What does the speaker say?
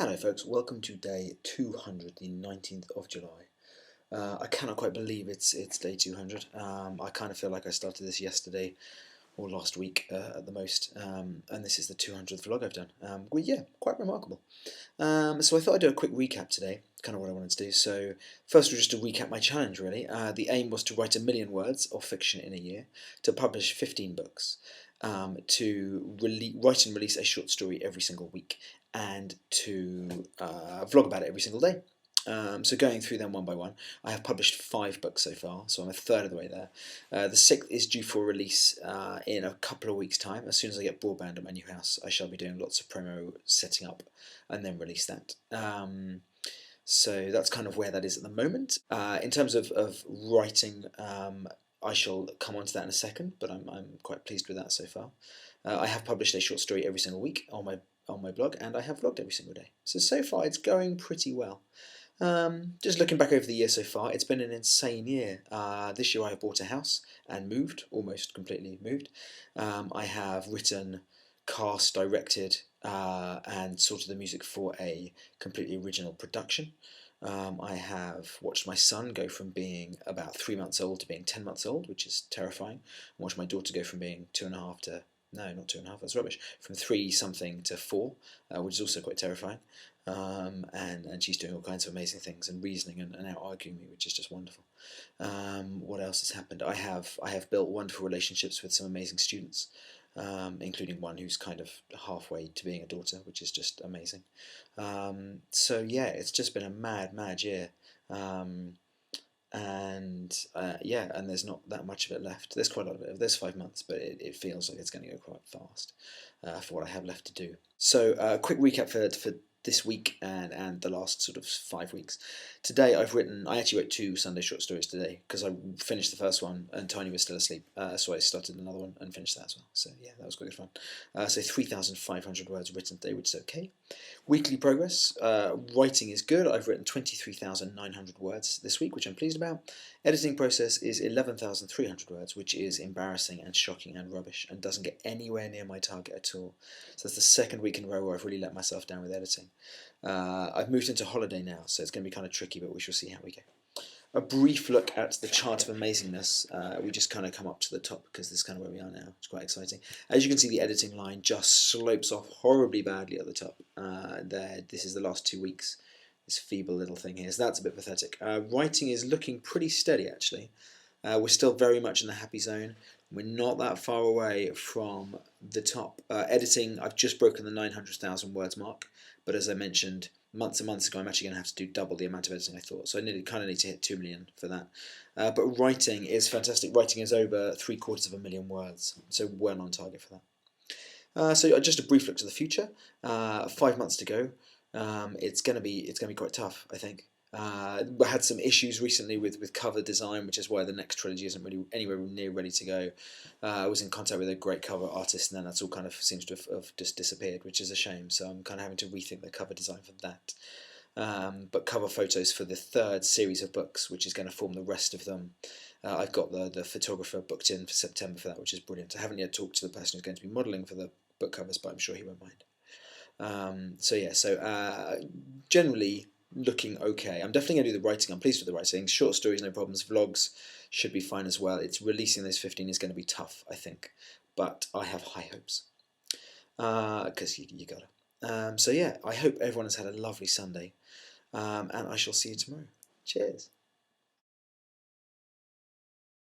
Hello folks, welcome to day 200, the 19th of July. I cannot quite believe it's day 200. I kind of feel like I started this yesterday or last week at the most, and this is the 200th vlog I've done. Well, yeah, quite remarkable. So I thought I'd do a quick recap today, kind of what I wanted to do. So first, just to recap my challenge really. The aim was to write 1,000,000 words of fiction in a year, to publish 15 books, to write and release a short story every single week, and to vlog about it every single day. So going through them one by one, I have published 5 books so far, so I'm a third of the way there. The 6th is due for release in a couple of weeks' time. As soon as I get broadband at my new house, I shall be doing lots of promo setting up and then release that. So that's kind of where that is at the moment. In terms of writing, I shall come on to that in a second, but I'm quite pleased with that so far. I have published a short story every single week on my blog, and I have vlogged every single day. So far it's going pretty well. Just looking back over the year so far, it's been an insane year. This year I have bought a house and moved, almost completely moved. I have written, cast, directed, and sorted the music for a completely original production. I have watched my son go from being about 3 months old to being 10 months old, which is terrifying. I watched my daughter go from being 2.5 to, no, not 2.5, that's rubbish, from 3 something to 4, which is also quite terrifying. And she's doing all kinds of amazing things and reasoning and out arguing me, which is just wonderful. What else has happened? I have built wonderful relationships with some amazing students, including one who's kind of halfway to being a daughter, which is just amazing. So yeah, it's just been a mad year. Yeah, and there's not that much of it left. There's quite a lot of it. There's 5 months, but it feels like it's going to go quite fast for what I have left to do. So quick recap for this week and the last sort of 5 weeks. Today I actually wrote 2 Sunday short stories today because I finished the first one and Tony was still asleep, so I started another one and finished that as well. So yeah, that was quite good fun. So 3,500 words written today, which is okay. Weekly progress. Writing is good. I've written 23,900 words this week, which I'm pleased about. Editing process is 11,300 words, which is embarrassing and shocking and rubbish and doesn't get anywhere near my target at all. So that's the second week in a row where I've really let myself down with editing. I've moved into holiday now, so it's going to be kind of tricky, but we shall see how we go. A brief look at the chart of amazingness. We just kind of come up to the top because this is kind of where we are now. It's quite exciting. As you can see, the editing line just slopes off horribly badly at the top. This is the last 2 weeks. This feeble little thing here, so that's a bit pathetic. Writing is looking pretty steady, actually. We're still very much in the happy zone. We're not that far away from the top. Editing, I've just broken the 900,000 words mark, but as I mentioned months and months ago, I'm actually going to have to do double the amount of editing I thought, so I kind of need to hit 2 million for that. But writing is fantastic. Writing is over 750,000 words, so well on target for that. So just a brief look to the future. 5 months to go. It's going to be quite tough, I think. We had some issues recently with cover design, which is why the next trilogy isn't really anywhere near ready to go. I was in contact with a great cover artist, and then that's all kind of seems to have just disappeared, which is a shame. So I'm kind of having to rethink the cover design for that. But cover photos for the 3rd series of books, which is going to form the rest of them. I've got the photographer booked in for September for that, which is brilliant. I haven't yet talked to the person who's going to be modelling for the book covers, but I'm sure he won't mind. Generally looking okay. I'm definitely going to do the writing. I'm pleased with the writing. Short stories, no problems. Vlogs should be fine as well. It's releasing those 15 is going to be tough, I think, but I have high hopes because you gotta. So yeah, I hope everyone has had a lovely Sunday, and I shall see you tomorrow. Cheers.